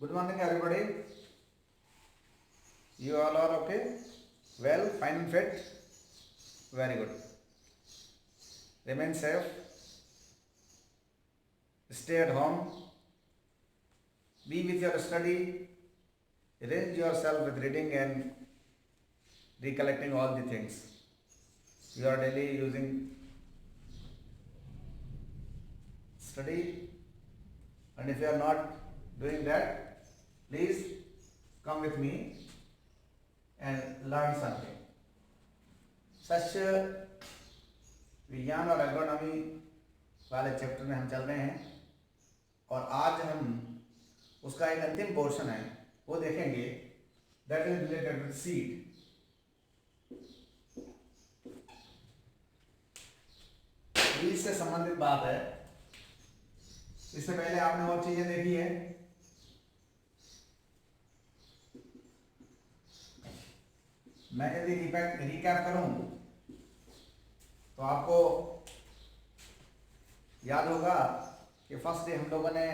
Good morning, everybody. You all are okay? Well, fine and fit? Very good. Remain safe. Stay at home. Be with your study. Arrange yourself with reading and recollecting all the things you are daily using. Study. And if you are not doing that, please come with me and learn something. सच विज्ञान और agronomy वाले chapter में हम चल रहे हैं और आज हम उसका एक अंतिम पोर्शन है वो देखेंगे, that is related with seed. बीज से संबंधित बात है। इससे पहले आपने और चीजें देखी है। मैं यदि रिकैप करूं तो आपको याद होगा कि फर्स्ट डे हम लोगों ने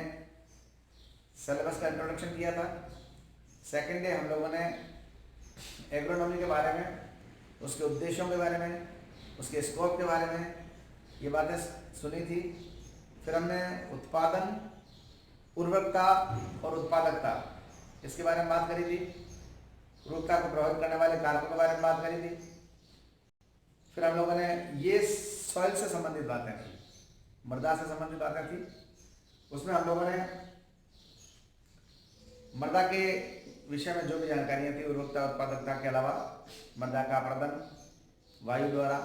सिलेबस का इंट्रोडक्शन किया था। सेकंड डे हम लोगों ने एग्रोनॉमी के बारे में, उसके उद्देश्यों के बारे में, उसके स्कोप के बारे में ये बातें सुनी थी। फिर हमने उत्पादन, उर्वरकता और उत्पादकता इसके बारे में बात करी थी। उर्वरकता को प्रभावित करने वाले कारकों के बारे में बात करी थी। फिर हम लोगों ने ये सॉइल से संबंधित बातें थी, मृदा से संबंधित बातें थी। उसमें हम लोगों ने मृदा के विषय में जो भी जानकारियां थी, उर्वरकता उत्पादकता के अलावा मृदा का अपरदन, वायु द्वारा,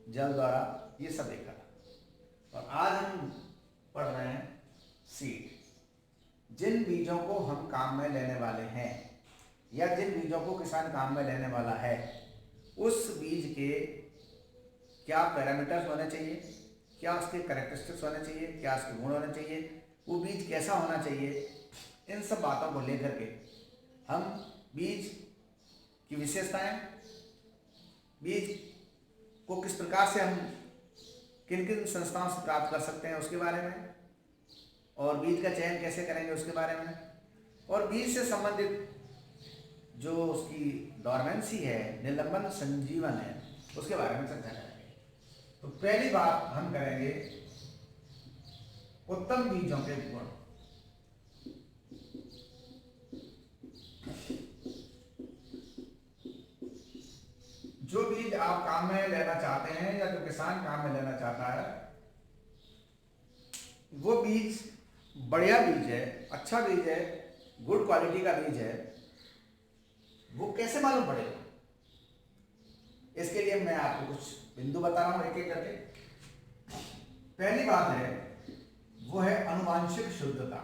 जल द्वारा, ये सब देखा था। और आज हम पढ़ रहे हैं सीड। जिन बीजों को हम काम में लेने वाले हैं या जिन बीजों को किसान काम में लेने वाला है, उस बीज के क्या पैरामीटर्स होने चाहिए, क्या उसके कैरेक्टरिस्टिक्स होने चाहिए, क्या उसके गुण होने चाहिए, वो बीज कैसा होना चाहिए, इन सब बातों को लेकर के हम बीज की विशेषताएं, बीज को किस प्रकार से हम किन किन संस्थाओं से प्राप्त कर सकते हैं उसके बारे में, और बीज का चयन कैसे करेंगे उसके बारे में, और बीज से संबंधित जो उसकी डॉर्मेंसी है, निलंबन संजीवन है, उसके बारे में चर्चा करेंगे। तो पहली बात हम करेंगे उत्तम बीजों के गुण। जो बीज आप काम में लेना चाहते हैं या जो किसान काम में लेना चाहता है, वो बीज बढ़िया बीज है, अच्छा बीज है, गुड क्वालिटी का बीज है, वो कैसे मालूम पड़ेगा? इसके लिए मैं आपको कुछ बिंदु बता रहा हूं एक एक करके। पहली बात है वो है आनुवांशिक शुद्धता।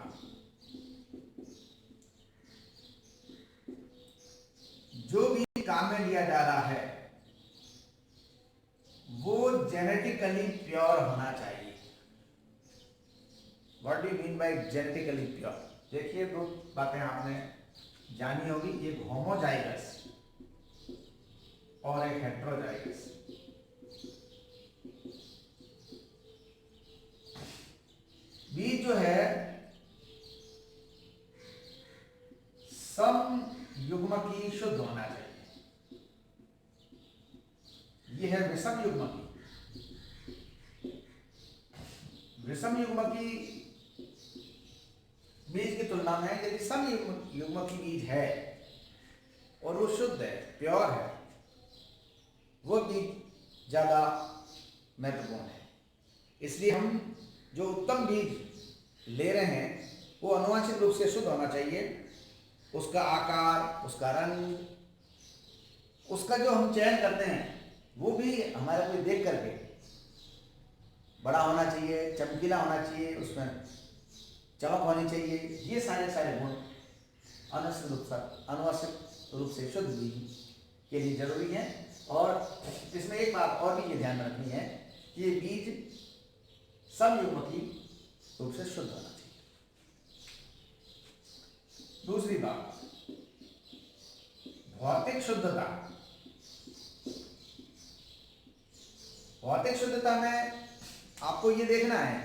जो भी काम में लिया जा रहा है वो जेनेटिकली प्योर होना चाहिए। What do you mean by genetically pure? देखिए, दो बातें आपने जानी होगी, एक होमोजाइगस और एक हेट्रोजाइगस। बीज जो है सम युग्मकी शुद्ध होना चाहिए। ये है विषम युग्मकी। विषम युग्मकी बीज की तुलना में यदि सम युग्मकी बीज है और वो शुद्ध है, प्योर है, वो बीज ज्यादा महत्वपूर्ण है। इसलिए हम जो उत्तम बीज ले रहे हैं वो आनुवंशिक रूप से शुद्ध होना चाहिए। उसका आकार, उसका रंग, उसका जो हम चयन करते हैं वो भी हमारे को देख करके बड़ा होना चाहिए, चमकीला होना चाहिए, उसमें चमक होनी चाहिए। ये सारे गुण आनुवंशिक रूप से शुद्ध बीज के लिए जरूरी है। और इसमें एक बात और भी ये ध्यान रखनी है कि ये बीज समयुग्मकी रूप से शुद्ध होना चाहिए। दूसरी बात, भौतिक शुद्धता। भौतिक शुद्धता में आपको ये देखना है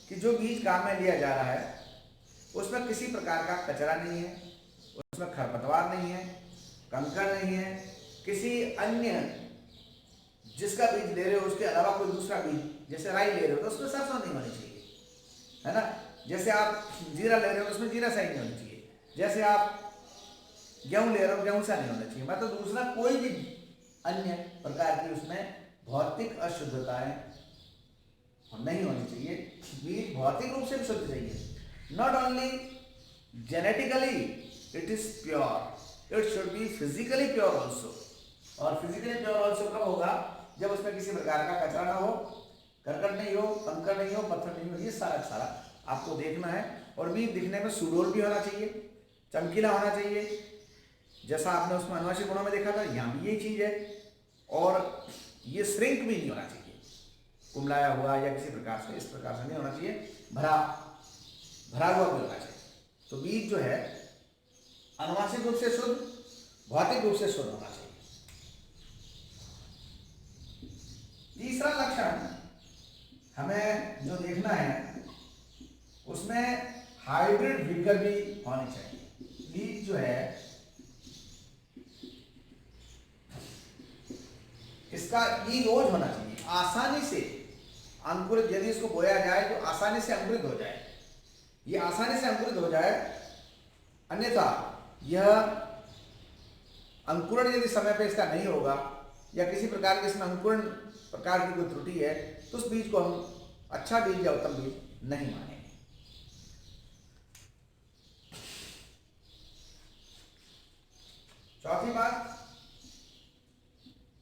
कि जो बीज काम में लिया जा रहा है उसमें किसी प्रकार का कचरा नहीं है, उसमें खरपतवार नहीं है, कंकड़ नहीं है, किसी अन्य जिसका बीज ले रहे हो उसके अलावा कोई दूसरा बीज, जैसे राई ले रहे हो तो उसमें सरसों नहीं होनी चाहिए, है ना। जैसे आप जीरा ले रहे हो उसमें जीरा सही नहीं होनी चाहिए, जैसे आप गेहूं ले रहे हो गेहूं सा नहीं होना चाहिए, मतलब दूसरा कोई भी अन्य प्रकार की उसमें भौतिक अशुद्धताएं नहीं होनी चाहिए। बीज भौतिक रूप से भी शुद्ध चाहिए, not only genetically it is pure, it should be physically pure also. और फिजिकली प्योर ऑल्सो कब होगा, जब उसमें किसी प्रकार का कचरा ना हो, करकट नहीं हो, कंकड़ नहीं हो, पत्थर नहीं हो, ये सारा सारा आपको देखना है। और बीज दिखने में सुडौल भी होना चाहिए, चमकीला होना चाहिए, जैसा आपने उसमें अनुवांशिक गुणों में देखा था, यहाँ भी यही चीज है। और ये श्रिंक भी नहीं होना चाहिए, कुमलाया हुआ या किसी प्रकार से, इस प्रकार से नहीं होना चाहिए, भरा हुआ भी होना चाहिए। तो बीज जो है अनुवांशिक रूप से शुद्ध, भौतिक रूप से शुद्ध होना चाहिए। तीसरा लक्षण हमें जो देखना है उसमें हाइब्रिड विगर भी होनी चाहिए। बीज जो है इसका ईरोज होना चाहिए, आसानी से अंकुरित, यदि इसको बोया जाए तो आसानी से अंकुरित हो जाए, ये आसानी से अंकुरित हो जाए। अन्यथा यह अंकुरण यदि समय पे इसका नहीं होगा या किसी प्रकार के इसमें अंकुरण प्रकार की कोई त्रुटि है तो उस बीज को हम अच्छा बीज या उत्तम बीज नहीं मानेंगे। चौथी बात,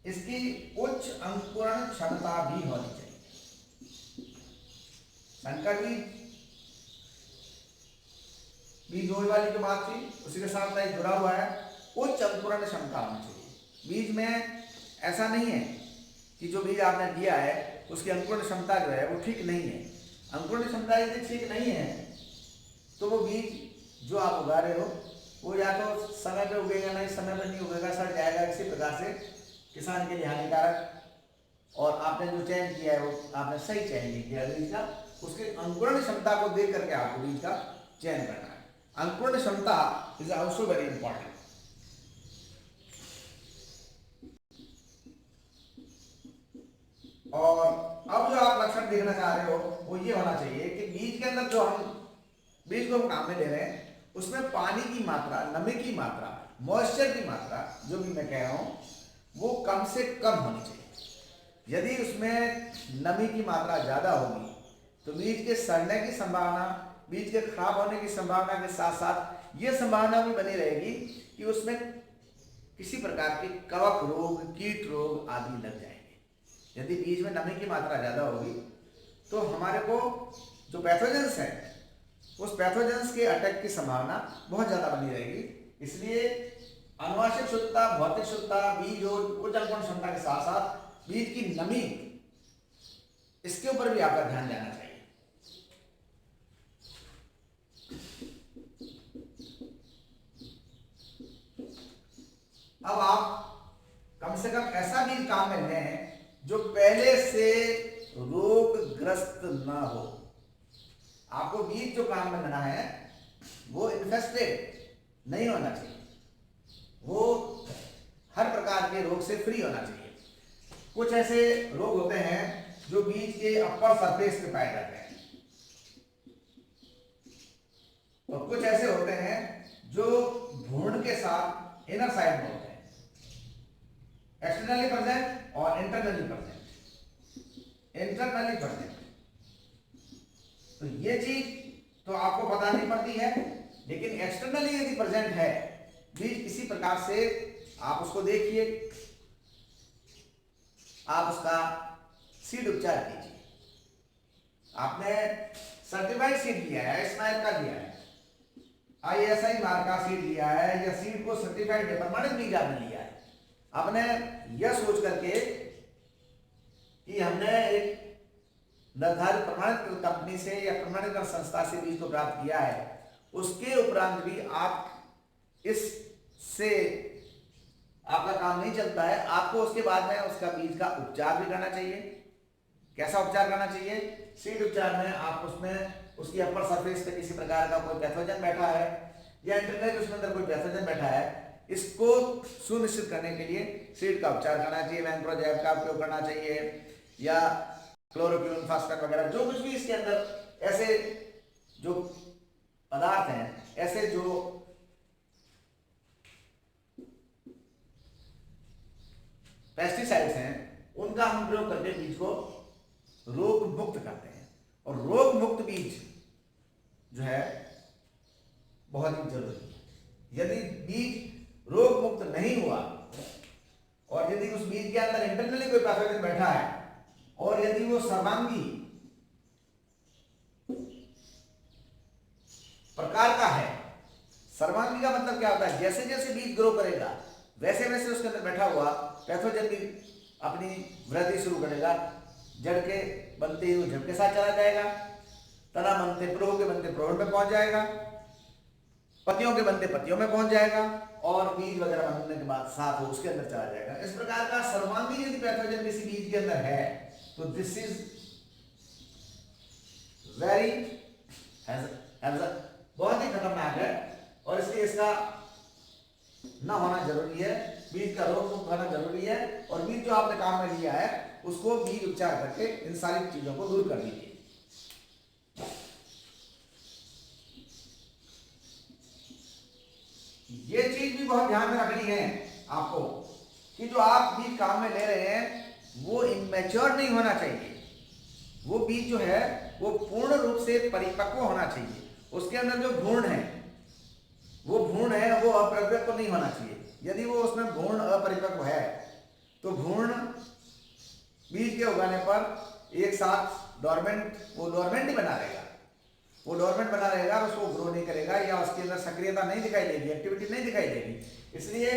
इसकी उच्च अंकुरण क्षमता भी होनी चाहिए। संकर बीज वाली जो बात थी उसी के साथ में जुड़ा हुआ है, उच्च अंकुरण क्षमता होनी चाहिए। बीज में ऐसा नहीं है कि जो बीज आपने दिया है उसकी अंकुरण क्षमता जो है वो ठीक नहीं है। अंकुरण क्षमता यदि ठीक नहीं है तो वो बीज जो आप उगा रहे हो वो या तो समय पे उगेगा, नहीं समय पे नहीं उगेगा, सड़ जाएगा, किसी प्रकार से किसान के लिए हानिकारक। और आपने जो चयन किया है वो आपने सही चयन नहीं किया बीज का, उसके अंकुरण क्षमता को देख करके आपको बीज का चयन करना है। अंकुरण क्षमता इज आल्सो वेरी इंपॉर्टेंट। और अब जो आप लक्षण देखना चाह रहे हो वो ये होना चाहिए कि बीज के अंदर जो हम बीज को हम काम में ले रहे हैं उसमें पानी की मात्रा, नमी की मात्रा, मॉइस्चर की मात्रा जो भी मैं कह रहा हूं वो कम से कम होनी चाहिए। यदि उसमें नमी की मात्रा ज्यादा होगी तो बीज के सड़ने की संभावना, बीज के खराब होने की संभावना के साथ साथ ये संभावना भी बनी रहेगी कि उसमें किसी प्रकार के कवक रोग, कीट रोग आदि लग जाएंगे। यदि बीज में नमी की मात्रा ज्यादा होगी तो हमारे को जो पैथोजेंस है उस पैथोजेंस के अटैक की संभावना बहुत ज्यादा बनी रहेगी। इसलिए आनुवंशिक शुद्धता, भौतिक शुद्धता, बीज और उच्च अंकुरण क्षमता के साथ साथ बीज की नमी, इसके ऊपर भी आपका ध्यान देना चाहिए। अब आप कम से कम ऐसा बीज काम में लें जो पहले से रोगग्रस्त ना हो। आपको बीज जो काम में लेना है वो इन्फेस्टेड नहीं होना चाहिए, वो हर प्रकार के रोग से फ्री होना चाहिए। कुछ ऐसे रोग होते हैं जो बीज के अपर सरफेस पे पाए जाते हैं और कुछ ऐसे होते हैं जो भ्रूण के साथ इनर साइड में होते हैं, एक्सटर्नली प्रेजेंट और इंटरनली प्रेजेंट। इंटरनली प्रेजेंट तो ये चीज तो आपको पता नहीं पड़ती है, लेकिन एक्सटर्नली यदि प्रेजेंट है बीज किसी प्रकार से, आप उसको देखिए, आप उसका सीड उपचार कीजिए। आपने सर्टिफाइड सीड लिया है, स्नाइप का लिया है, ISI मार्क का सीड लिया है या सीड को सर्टिफाइड या प्रमाणित बीज आपने लिया है। आपने यह सोच करके कि हमने एक निर्धारित प्रमाणित कंपनी से या प्रमाणित संस्था से बीज को प्राप्त किया है, उसके उपरांत भी आप इससे आपका काम नहीं चलता है, आपको उसके बाद में उसका बीज का उपचार भी करना चाहिए। कैसा उपचार करना चाहिए? सीड उपचार में आप उसमें उसकी अपर सरफेस पे किसी प्रकार का कोई पैथोजन बैठा है या इंटरनल उसके अंदर कोई पैथोजन बैठा है, इसको सुनिश्चित करने के लिए सीड का उपचार करना चाहिए। मैंक्रोजैब का उपयोग करना चाहिए या क्लोरोक्विन फास्फेट वगैरह जो कुछ भी इसके अंदर ऐसे जो पदार्थ हैं, ऐसे जो पेस्टिसाइड्स हैं, उनका हम प्रयोग करके बीज को रोग मुक्त करते हैं। और रोग मुक्त बीज जो है बहुत ही जरूरी है। यदि बीज रोग मुक्त नहीं हुआ और यदि उस बीज के अंदर इंटरनली कोई पैथोजन बैठा है और यदि वो सर्वांगी प्रकार का है, सर्वांगी का मतलब क्या होता है? जैसे जैसे बीज ग्रो करेगा वैसे वैसे उसके अंदर बैठा हुआ पैथोजन भी अपनी वृद्धि शुरू करेगा। जड़ के बनते ही वो जड़ के साथ चला जाएगा, तना बनते प्रोह के बनते प्रोह में पहुंच जाएगा, पत्तियों के बनते पत्तियों में पहुंच जाएगा और बीज वगैरह बनने के बाद साथ हो उसके अंदर चला जाएगा। इस प्रकार का सर्वांगी यदि पैथोजन किसी बीज के अंदर है तो दिस इज वेरी बहुत ही खतरनाक है और इसलिए इसका ना होना जरूरी है। बीज का रोग मुक्त होना जरूरी है और बीज जो आपने काम में लिया है उसको बीज उपचार करके इन सारी चीजों को दूर कर लीजिए। ये चीज भी बहुत ध्यान में रखनी है आपको कि जो आप बीज काम में ले रहे हैं वो इमेच्योर नहीं होना चाहिए। वो बीज जो है वो पूर्ण रूप से परिपक्व होना चाहिए। उसके अंदर जो भ्रूण है वो भ्रूण है वो अपरिपक्व नहीं होना चाहिए। यदि वो उसमें भ्रूण अपरिपक्व है तो भ्रूण बीज के उगाने पर एक साथ डोरमेंट ही बना रहेगा। वो डोरमेंट बना रहेगा और उसको ग्रो नहीं करेगा या उसके अंदर सक्रियता नहीं दिखाई देगी, एक्टिविटी नहीं दिखाई देगी। इसलिए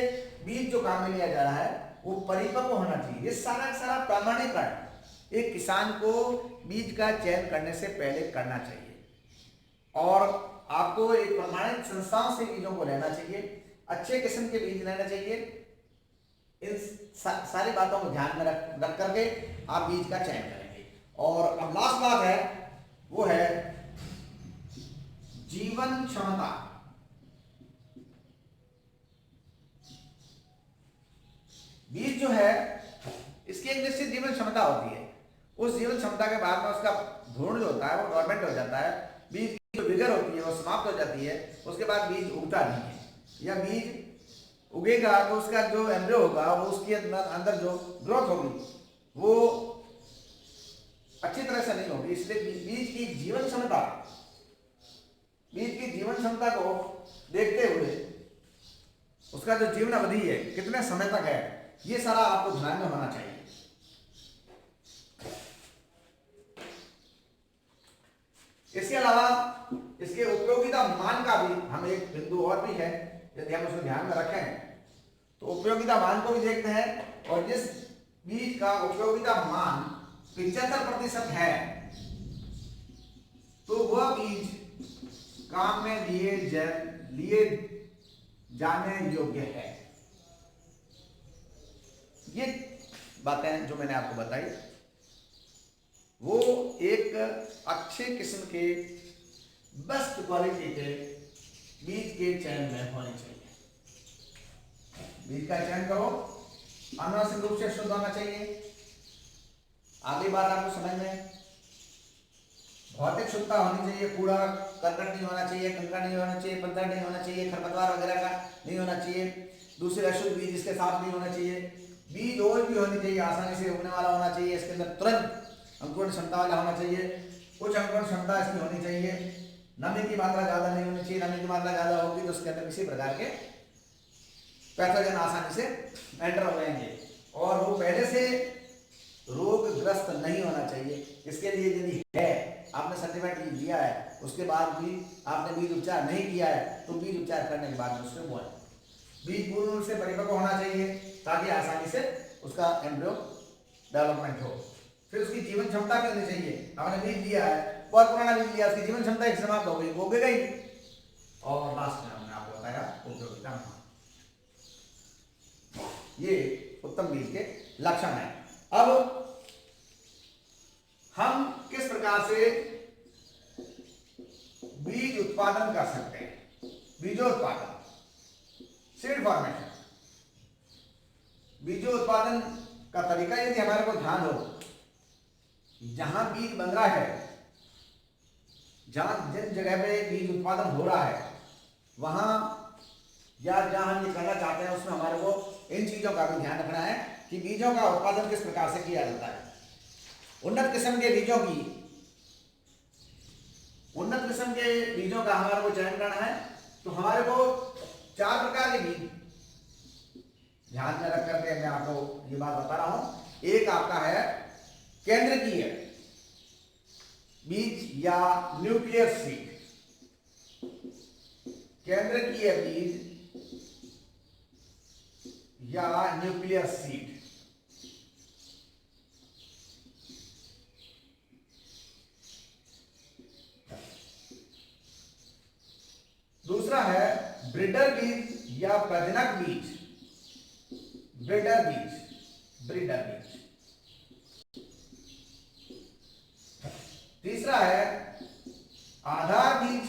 बीज जो काम में लिया जा रहा है वो परिपक्व होना चाहिए। ये सारा सारा प्रमाणीकरण एक किसान को बीज का चयन करने से पहले करना चाहिए और आपको एक प्रमाणित संस्थाओं से बीजों को लेना चाहिए, अच्छे किस्म के बीज लेना चाहिए। इन सारी बातों को ध्यान में रख करके आप बीज का चयन करेंगे। और अब लास्ट बात है वो है जीवन क्षमता। बीज जो है इसकी एक निश्चित जीवन क्षमता होती है। उस जीवन क्षमता के बाद में उसका भ्रूण जो होता है वो डोरमेंट हो जाता है, बीज की जो विगर होती है वो समाप्त हो जाती है। उसके बाद बीज उगता नहीं है या बीज उगेगा तो उसका जो एम्ब्रियो होगा वो उसके अंदर जो ग्रोथ होगी वो अच्छी तरह से नहीं होगी। इसलिए बीज की जीवन क्षमता को देखते हुए उसका जो जीवन अवधि है कितने समय तक है ये सारा आपको ध्यान में होना चाहिए। इसके अलावा इसके उपयोगिता मान का भी हम एक बिंदु और भी है, यदि हम उसको ध्यान में रखें तो उपयोगिता मान को भी देखते हैं। और जिस बीज का उपयोगिता मान 75% है तो वह बीज काम में लिए जाने योग्य है। ये बातें जो मैंने आपको बताई वो एक अच्छे किस्म के बेस्ट क्वालिटी के बीज के चयन में होने चाहिए। बीज का चयन करो, अनुनासिक रूप से शुद्ध होना चाहिए। आगे बात आपको समझ में, भौतिक शुद्धता होनी चाहिए। कूड़ा करकट नहीं होना चाहिए, कंकड़ नहीं होना चाहिए, पत्थर नहीं होना चाहिए, खरपतवार वगैरह का नहीं होना चाहिए। दूसरे अशुद्ध बीज इसके साथ नहीं होना चाहिए। बीज और भी होनी चाहिए, आसानी से उगने वाला होना चाहिए, इसके अंदर तुरंत अंकुरण क्षमता वाला होना चाहिए। कुछ अंकुरण क्षमता इसकी होनी चाहिए। नमी की मात्रा ज्यादा नहीं होनी चाहिए। नमी की मात्रा ज्यादा होगी तो उसके अंदर किसी प्रकार के पैथोजन आसानी से एंटर हो जाएंगे और वो पहले से रोगग्रस्त नहीं होना चाहिए। इसके लिए यदि है आपने सर्टिफिकेट लिया है उसके बाद भी आपने बीज उपचार नहीं किया है तो बीज उपचार करने के बाद में उसमें बोए। बीज पूर्ण रूप से परिपक्व होना चाहिए ताकि आसानी से उसका एम्ब्रियो डेवलपमेंट हो। फिर उसकी जीवन क्षमता भी होनी चाहिए। आपने बीज लिया है, बहुत पुराना बीज लिया, उसकी जीवन क्षमता एक समाप्त हो गई, वो उगेगा ही। और लास्ट में हमने आपको बताया उपयोगिता। ये उत्तम बीज के लक्षण है। अब हम किस प्रकार से बीज उत्पादन कर सकते हैं। बीजोत्पादन, सीड फॉर्मेशन। बीजोत्पादन का तरीका यदि हमारे को ध्यान हो, जहां बीज बन रहा है, जहां जिस जगह पे बीज उत्पादन हो रहा है, वहां या जहां हम ये करना चाहते हैं उसमें हमारे को इन चीजों का भी ध्यान रखना है कि बीजों का उत्पादन किस प्रकार से किया जाता है। उन्नत किस्म के बीजों का हमारे को चयन करना है। तो हमारे को 4 प्रकार के बीज ध्यान में रख करके मैं आपको ये बात बता रहा हूं। एक आपका है केंद्रकीय बीज या न्यूक्लियर सीड। केंद्रकीय बीज या न्यूक्लियर सीड। दूसरा है ब्रीडर बीज या प्रजनक बीज। ब्रीडर बीज। तीसरा है आधार बीज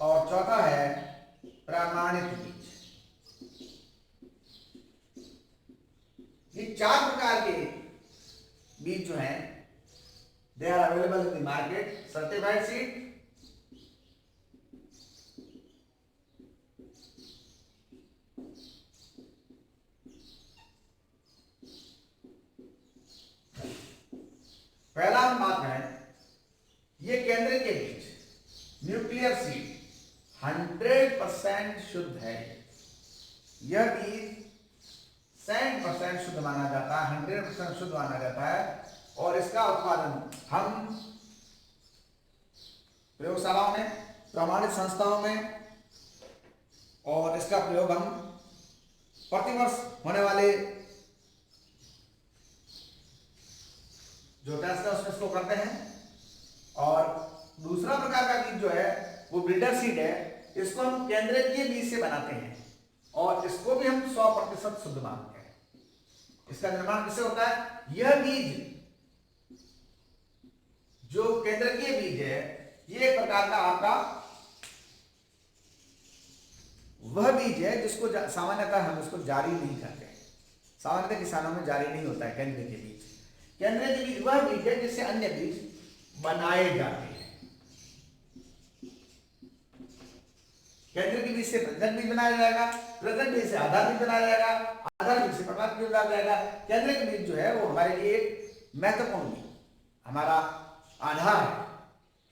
और चौथा है प्रमाणित बीज। ये 4 प्रकार के बीज जो हैं, they are available in the market. Certified seed, पहला हम बात करें, ये केंद्र के बीज न्यूक्लियर सीड 100% शुद्ध है। यह बीज 100% शुद्ध माना जाता है, 100% शुद्ध माना जाता है। और इसका उत्पादन हम प्रयोगशालाओं में, प्रमाणित संस्थाओं में, और इसका प्रयोग हम प्रतिवर्ष होने वाले जो टेस्ट है उसमें इसको करते हैं। और दूसरा प्रकार का बीज जो है वो ब्रीडर सीड है। इसको हम केंद्रकीय बीज से बनाते हैं और इसको भी हम 100% शुद्ध मानते हैं। इसका निर्माण किससे होता है? यह बीज जो केंद्रकीय बीज है, ये एक प्रकार का आपका वह बीज है जिसको सामान्यतः हम इसको जारी नहीं करते। सामान्यतः किसानों में जारी नहीं होता है केंद्रकीय बीज। केंद्रीय बीज वह बीज है जिससे अन्य बीज बनाए जाते हैं। केंद्रीय बीज से प्रजनक बीज बनाया जाएगा, प्रजनक बीज से आधार बीज बनाया जाएगा, आधार बीज से प्रमाणित बीज बनाया जाएगा। केंद्रीय बीज जो है वो हमारे लिए एक महत्वपूर्ण बीज, हमारा आधार है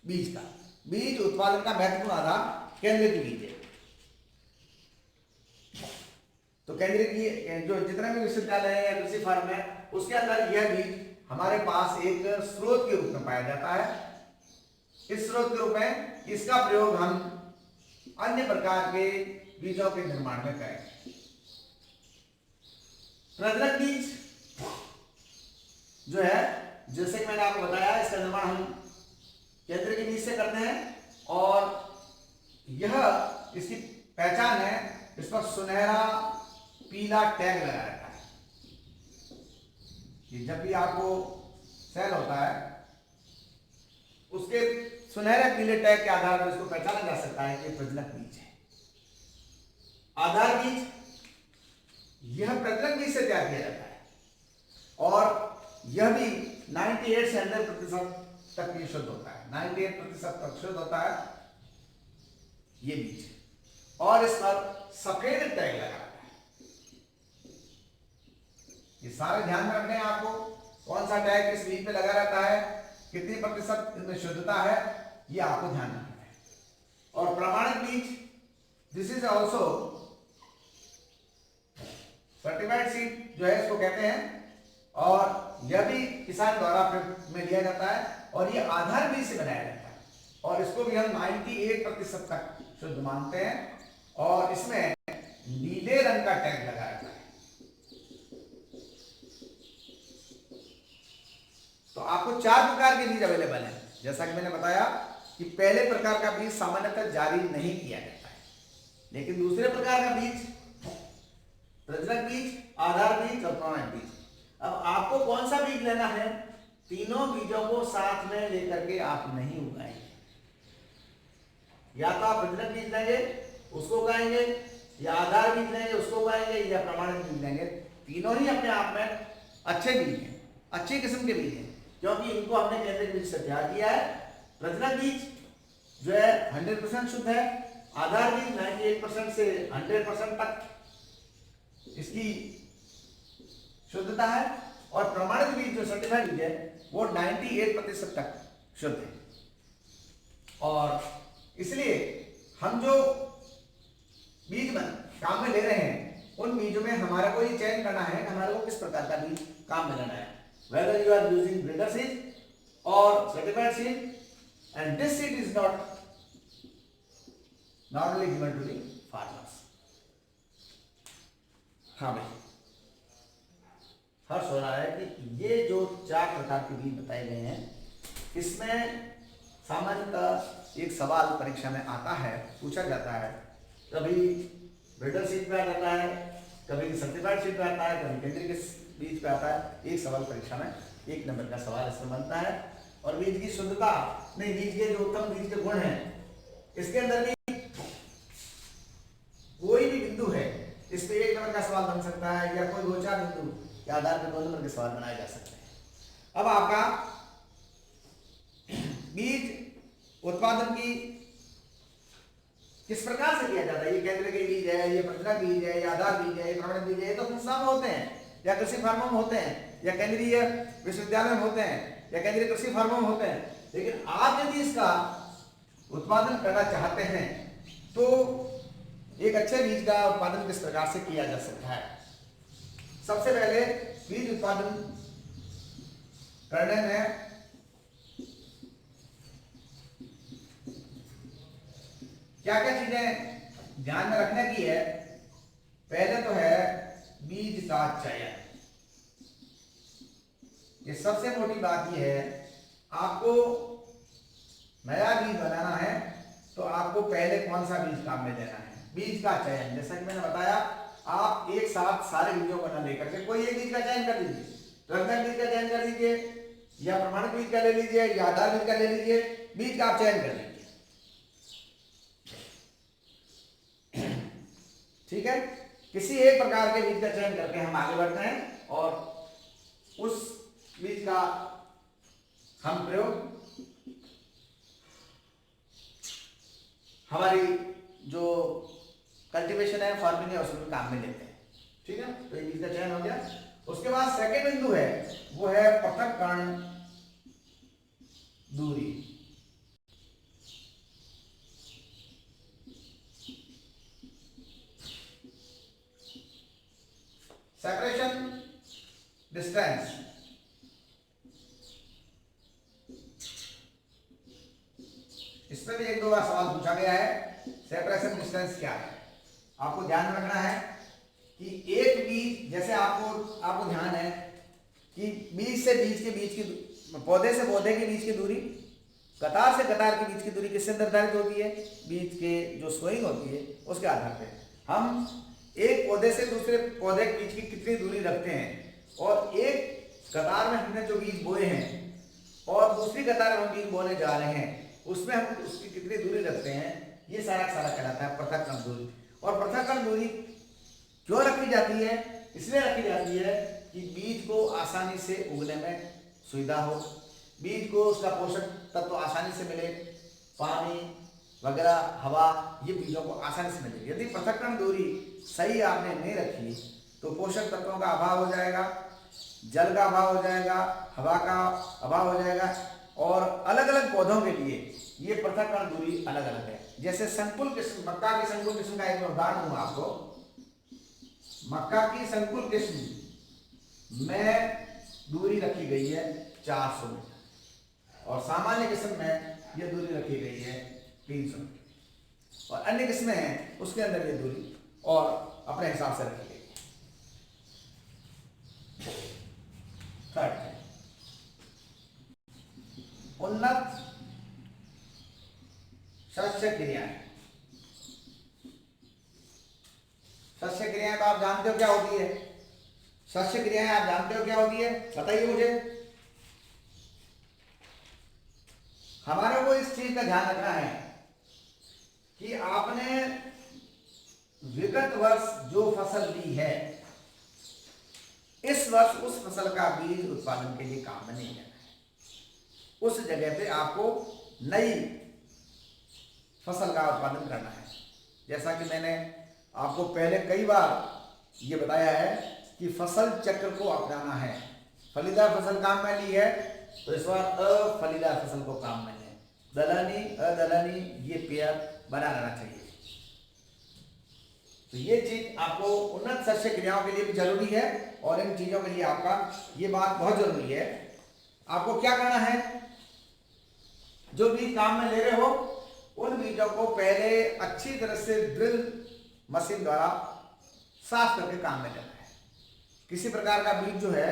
बीज का। बीज उत्पादन का महत्वपूर्ण आधार केंद्रीय बीज है। तो केंद्रीय की जो जितने भी विश्वविद्यालय है या कृषि फार्म है, उसके अंदर यह बीज हमारे पास एक स्रोत के रूप में पाया जाता है। इस स्रोत के रूप में इसका प्रयोग हम अन्य प्रकार के बीजों के निर्माण में करें। प्रजनक बीज जो है, जैसे कि मैंने आपको बताया, इसका निर्माण हम केंद्र के बीज से करते हैं। और यह इसकी पहचान है, इस पर सुनहरा पीला टैग लगा रहता है। कि जब भी आपको सेल होता है, उसके सुनहरे पीले टैग के आधार पर इसको पहचाना जा सकता है कि प्रजनक बीज है। आधार बीज, यह प्रजनक बीज से तैयार किया जाता है और यह भी 98 से 100% तक ये शुद्ध होता है। 98% तक शुद्ध होता है ये बीज, और इस पर सफेद टैग लगा रहता है। ये सारे ध्यान में रखने हैं आपको, कौन सा टैग किस बीज पे लगा रहता है, कितनी प्रतिशत इनमें शुद्धता है, ये आपको ध्यान रखना है। और प्रमाणित बीज, this is also certified seed जो है इसको कहते हैं। और यह भी किसान द्वारा प्रयोग में लिया जाता है और ये आधार बीज से बनाया जाता है। और इसको भी हम 98% तक शुद्ध मानते हैं। और इसमें नीले रंग का टैग लगा रहता है। तो आपको 4 प्रकार के बीज अवेलेबल हैं। जैसा कि मैंने बताया कि पहले प्रकार का बीज सामान्यतः जारी नहीं किया जाता है, लेकिन दूसरे प्रकार का बीज प्रजनक बीज, आधार बीज और प्रमाणित बीज। अब आपको कौन सा बीज लेना है तीनों बीजों को साथ में लेकर के आप नहीं उगाएंगे। या तो आप प्रजनक बीज लेंगे उसको उगाएंगे, या आधार बीज लेंगे उसको उगाएंगे, या प्रमाणित बीज लेंगे। तीनों ही अपने आप में अच्छे बीज हैं, अच्छी किस्म के बीज हैं, क्योंकि इनको हमने केंद्रीय बीज से तैयार किया है। प्रजनक बीज जो है 100% शुद्ध है, आधार बीज 98% से 100% तक इसकी शुद्धता है, और प्रमाणित बीज जो सर्टिफाइड बीज है वो 98% तक शुद्ध है। और इसलिए हम जो बीज काम में ले रहे हैं उन बीजों में हमारा को ये चयन करना है कि हमारे को किस प्रकार का बीज काम में लेना है, whether you are using breeder seed or certified seed, and this seed is not normally given to the farmers. हाँ भाई, हर्ष हो रहा है कि ये जो 4 प्रकार के बीज बताए गए हैं इसमें सामान्यतः एक सवाल परीक्षा में आता है, पूछा जाता है, कभी ब्रीडर सीट पे आ जाता है, कभी सर्टिफाइड सीट पे आता है, कभी केंद्रीय के बीज पे आता है। एक सवाल परीक्षा में 1 नंबर का सवाल इसमें बनता है। और बीज की शुद्धता नहीं, बीज के जो उत्तम बीज के गुण हैं इसके अंदर भी कोई भी बिंदु है इस पे 1 नंबर का सवाल बन सकता है, या कोई 2-4 बिंदु के आधार पर 2 नंबर के सवाल बनाए जा सकते हैं। अब आपका बीज उत्पादन की किस प्रकार से किया जाता है, ये केंद्र के बीज है, ये प्रजनक बीज है, या आधार बीज है, ये प्रमाणित बीज है, ये तो संस्थान में होते हैं, या कृषि फार्मों में होते हैं, या केंद्रीय विश्वविद्यालय में होते हैं, या केंद्रीय कृषि फार्मों में होते हैं। लेकिन आप यदि इसका उत्पादन करना चाहते हैं तो एक अच्छे बीज का उत्पादन किस प्रकार से किया जा सकता है। सबसे पहले बीज उत्पादन करने में क्या क्या चीजें ध्यान में रखने की है। पहले तो है बीज का चयन। ये सबसे मोटी बात ये है, आपको नया बीज बनाना है तो आपको पहले कौन सा बीज काम में लेना है, बीज का चयन। जैसा कि मैंने बताया, आप एक साथ सारे बीजों को न लेकर के कोई एक बीज का चयन कर लीजिए, प्रजनक बीज का चयन कर लीजिए, या प्रमाणित बीज का ले लीजिए, या आधार बीज का ले लीजिए, बीज का आप चयन कर लीजिए। ठीक है, किसी एक प्रकार के बीज का चयन करके हम आगे बढ़ते हैं और उस बीज का हम प्रयोग हमारी जो कल्टीवेशन है, फार्मिंग है, उसमें काम में लेते हैं। ठीक है, तो ये बीज का चयन हो गया। उसके बाद सेकेंड बिंदु है वो है पृथक्करण दूरी। Separation distance. इसमें भी 1-2 बार सवाल पूछा गया है। सेपरेशन डिस्टेंस क्या है, आपको ध्यान रखना है कि एक बीज, जैसे आपको ध्यान है कि बीज से बीज के बीच की, पौधे से पौधे के बीच की दूरी, कतार से कतार के बीच की दूरी किससे निर्धारित होती है, बीज के जो सोइंग होती है उसके आधार पर हम एक पौधे से दूसरे पौधे के बीच की कितनी दूरी रखते हैं, और एक कतार में हमने जो बीज बोए हैं और दूसरी कतार में हम बीज बोने जा रहे हैं उसमें हम उसकी कितनी दूरी रखते हैं, ये सारा कहलाता है पृथक्करण दूरी। और पृथक्करण दूरी क्यों रखी जाती है, इसलिए रखी जाती है कि बीज को आसानी से उगने में सुविधा हो, बीज को उसका पोषक तत्व आसानी से मिले, पानी वगैरह, हवा, ये बीजों को आसानी से मिलेगी। यदि पृथक्करण दूरी सही आपने नहीं रखी तो पोषक तत्वों का अभाव हो जाएगा, जल का अभाव हो जाएगा, हवा का अभाव हो जाएगा, और अलग अलग पौधों के लिए ये पृथक्करण दूरी अलग अलग है। जैसे संकुल किस्म, मक्का की संकुल किस्म का एक उदाहरण दूंगा आपको। मक्का की संकुल किस्म में दूरी रखी गई है 400 मीटर, और सामान्य किस्म में ये दूरी रखी गई है 300 मीटर, और अन्य किस्में हैं उसके अंदर ये दूरी और अपने हिसाब से रखी गई है। थर्ड, उन्नत शस्य क्रियाएं। शस्य क्रियाएं तो आप जानते हो क्या होती है, शस्य क्रियाएं आप जानते हो क्या होती है, बताइए मुझे। हमारे को इस चीज का ध्यान रखना है कि आपने विगत वर्ष जो फसल ली है, इस वर्ष उस फसल का बीज उत्पादन के लिए काम में नहीं लेना है। उस जगह पे आपको नई फसल का उत्पादन करना है। जैसा कि मैंने आपको पहले कई बार ये बताया है कि फसल चक्र को अपनाना है। फलीदार फसल काम में ली है तो इस बार अफलीदार फसल को काम में लें। दलहनी अदलहनी ये पेयर बना रहना चाहिए। तो ये चीज आपको उन्नत शस्य क्रियाओं के लिए भी जरूरी है और इन चीजों के लिए आपका ये बात बहुत जरूरी है। आपको क्या करना है, जो बीज काम में ले रहे हो उन बीजों को पहले अच्छी तरह से ड्रिल मशीन द्वारा साफ करके काम में लेना है। किसी प्रकार का बीज जो है,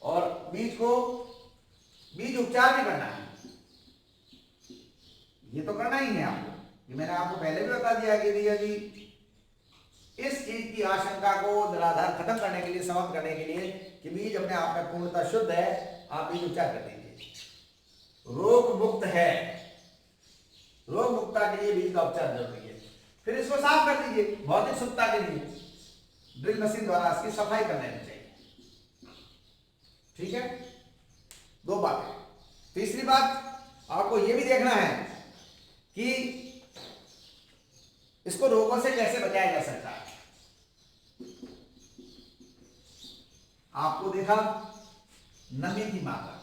और बीज उपचार भी करना है, ये तो करना ही है आपको। ये मैंने आपको पहले भी बता दिया कि यदि इस चीज की आशंका को निराधार खत्म करने के लिए, समाप्त करने के लिए कि बीज अपने आप में पूर्णतः शुद्ध है, आप बीज उपचार कर दीजिए। रोग मुक्त है, रोग मुक्ता के लिए बीज का उपचार जरूरी है। फिर इसको साफ कर दीजिए। भौतिक शुद्धता के लिए ड्रिल मशीन द्वारा इसकी सफाई कर लेनी चाहिए। ठीक है, दो बातें। तीसरी बात, आपको यह भी देखना है कि इसको रोगों से कैसे बचाया जा सकता है। आपको देखा नमी की मात्रा,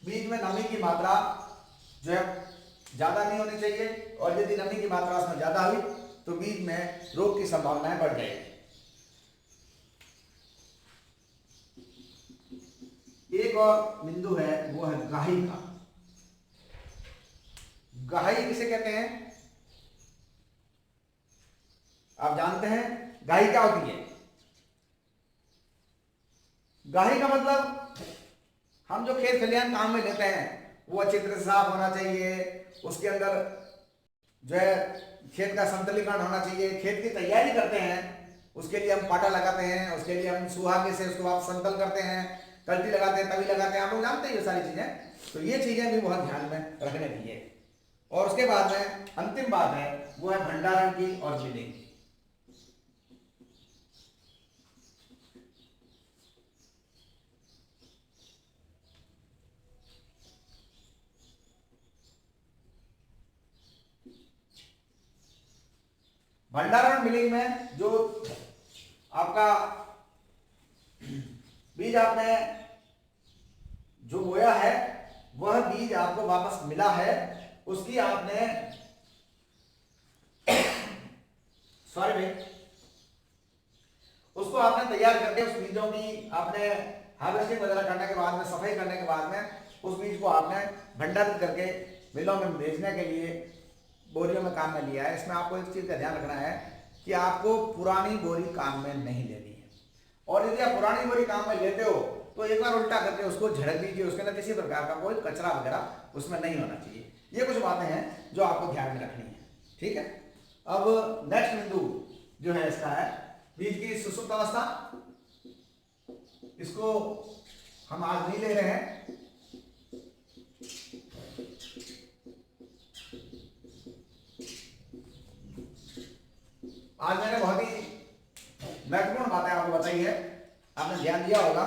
बीज में नमी की मात्रा जो है ज्यादा नहीं होनी चाहिए, और यदि नमी की मात्रा उसमें ज्यादा हुई तो बीज में रोग की संभावनाएं बढ़ जाएगी। एक और बिंदु है, वो है गाही का। गाही किसे कहते हैं आप जानते हैं? गाही क्या होती है? गाही का मतलब हम जो खेत खलिहान काम में लेते हैं वो अच्छी तरह से साफ होना चाहिए, उसके अंदर जो है खेत का समतलीकरण होना चाहिए। खेत की तैयारी करते हैं, उसके लिए हम पाटा लगाते हैं, उसके लिए हम सुहागे से उसको आप समतल करते हैं, कल्टी लगाते हैं, तवी लगाते हैं, आप लोग जानते हैं ये सारी चीजें। तो ये चीजें भी बहुत ध्यान में रखने की है। और उसके बाद में अंतिम बात है, वो है भंडारण की और बिलिंग की। भंडारण मिलिंग में जो आपका बीज आपने जो बोया है, वह बीज आपको वापस मिला है, उसकी आपने सॉरी भाई, उसको आपने तैयार करके उस बीजों की आपने हार्वेस्टिंग वगैरह करने के बाद में, सफाई करने के बाद में उस बीज को आपने भंडारित करके मिलों में भेजने के लिए बोरियों में काम में लिया है। इसमें आपको एक चीज का ध्यान रखना है कि आपको पुरानी बोरी काम में नहीं लेनी है, और यदि आप पुरानी बोरी काम में लेते हो तो एक बार उल्टा करके उसको झड़क दीजिए। उसके अंदर किसी प्रकार का कोई कचरा वगैरह उसमें नहीं होना चाहिए। ये कुछ बातें हैं जो आपको ध्यान में रखनी है। ठीक है, अब नेक्स्ट बिंदु जो है इसका है बीज की सुसुप्त अवस्था। इसको हम आज नहीं ले रहे हैं। आज मैंने बहुत ही महत्वपूर्ण बातें आपको बताई है। आपने ध्यान दिया होगा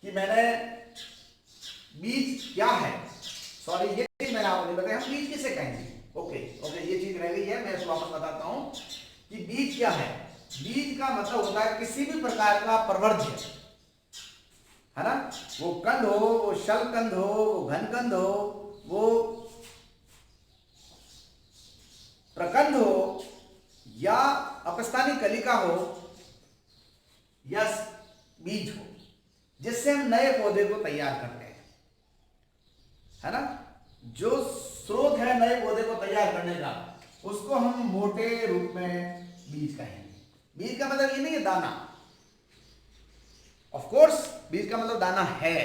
कि मैंने बीज क्या है, सॉरी ये चीज मैंने आपको नहीं बताया, हम बीज किसे कहेंगे। ओके, ये चीज रह गई है, मैं इसको वापस बताता हूं कि बीज क्या है। बीज का मतलब होता है किसी भी प्रकार का प्रवर्ध्य, है ना। वो कंद हो, वो शलकंद हो, वो घनकंद हो, वो प्रकंद हो, या अपस्थानी कलिका हो, या बीज हो, जिससे हम नए पौधे को तैयार करते हैं, है ना। जो स्रोत है नए पौधे को तैयार करने का, उसको हम मोटे रूप में बीज कहेंगे। बीज का मतलब ये नहीं है दाना, ऑफ कोर्स बीज का मतलब दाना है,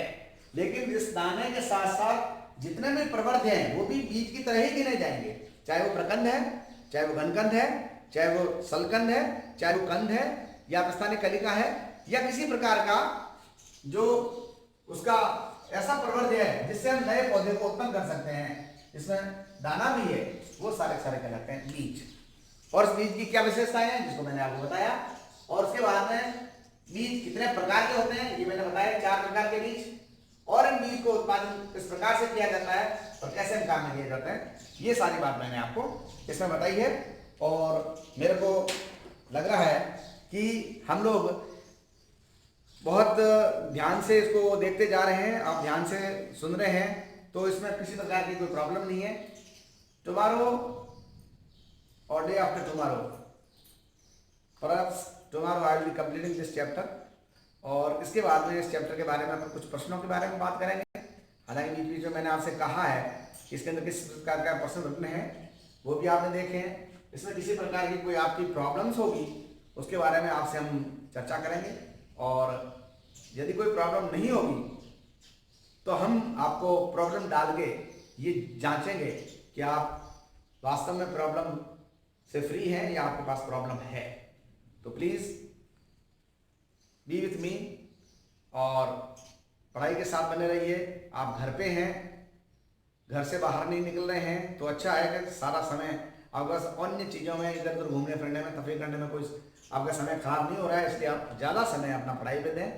लेकिन इस दाने के साथ साथ जितने भी प्रवर्ध्य हैं वो भी बीज की तरह ही गिने जाएंगे। चाहे वो प्रकंद है, चाहे वो घनकंद है, चाहे वो सलकंद है, चाहे वो कंद है, या अपस्थानिक कलिका है, या किसी प्रकार का जो उसका ऐसा प्रवर्ध्य है जिससे हम नए पौधे को उत्पन्न कर सकते हैं। इसमें दाना भी है, वो सारे सारे कहलाते हैं बीज। और इस बीज की क्या विशेषताएं हैं जिसको मैंने आपको बताया। और उसके बाद में बीज कितने प्रकार के होते हैं ये मैंने बताया, 4 प्रकार के बीज। और इन बीज को उत्पादन इस प्रकार से किया जाता है और कैसे हम काम में लिए जाते हैं, ये सारी बात मैंने आपको इसमें बताई है। और मेरे को लग रहा है कि हम लोग बहुत ध्यान से इसको देखते जा रहे हैं, आप ध्यान से सुन रहे हैं, तो इसमें किसी प्रकार की कोई प्रॉब्लम नहीं है। टुमारो और day after tomorrow, perhaps tomorrow I will be completing this chapter. और इसके बाद में इस चैप्टर के बारे में अपन कुछ प्रश्नों के बारे में बात करेंगे। हालांकि बीच बीच में मैंने आपसे कहा है कि इसके अंदर किस प्रकार का प्रश्न रखने हैं वो भी आपने देखे हैं। इसमें किसी प्रकार की कोई आपकी प्रॉब्लम्स होगी उसके बारे में आपसे हम चर्चा करेंगे। और यदि कोई प्रॉब्लम नहीं होगी तो हम आपको प्रॉब्लम डाल के ये जांचेंगे कि आप वास्तव में प्रॉब्लम से फ्री हैं या आपके पास प्रॉब्लम है। तो प्लीज़ बी विथ मी और पढ़ाई के साथ बने रहिए। आप घर पे हैं, घर से बाहर नहीं निकल रहे हैं, तो अच्छा है कि सारा समय आपका अन्य चीज़ों में इधर उधर घूमने फिरने में, तफरीह करने में कोई आपका समय खराब नहीं हो रहा है, इसलिए आप ज़्यादा समय अपना पढ़ाई पे दें।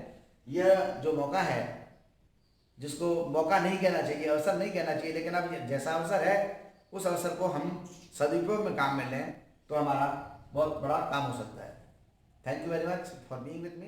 यह जो मौका है, जिसको मौका नहीं कहना चाहिए, अवसर नहीं कहना चाहिए, लेकिन अब जैसा अवसर है उस अवसर को हम सदुपयोग में काम में लें तो हमारा बहुत बड़ा काम हो सकता है। Thank you very much for being with me.